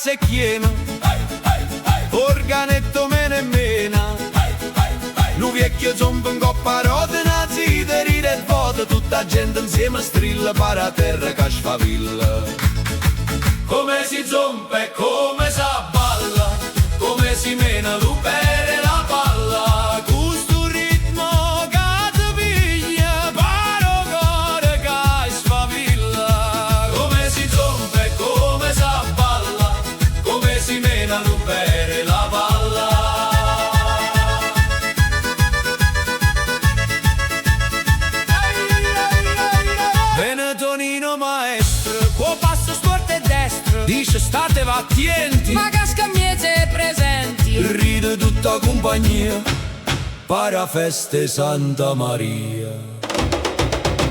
casa è piena, organetto meno e mena. Nu vecchio zombo in coppa roda, nazi da ride e vota, tutta gente insieme strilla, para terra che sfavilla. Come si zompa e come si abballa, come si mena l'upere la palla. Questo ritmo che ti piglia, paro cuore che sfavilla. Come si zompa e come si abballa, come si mena l'upere la palla. Tonino maestro, qua passo storto e destro, dice state attenti, ma che scambiete presenti. ride tutta compagnia, para feste Santa Maria.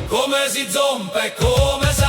Come si zompa e come si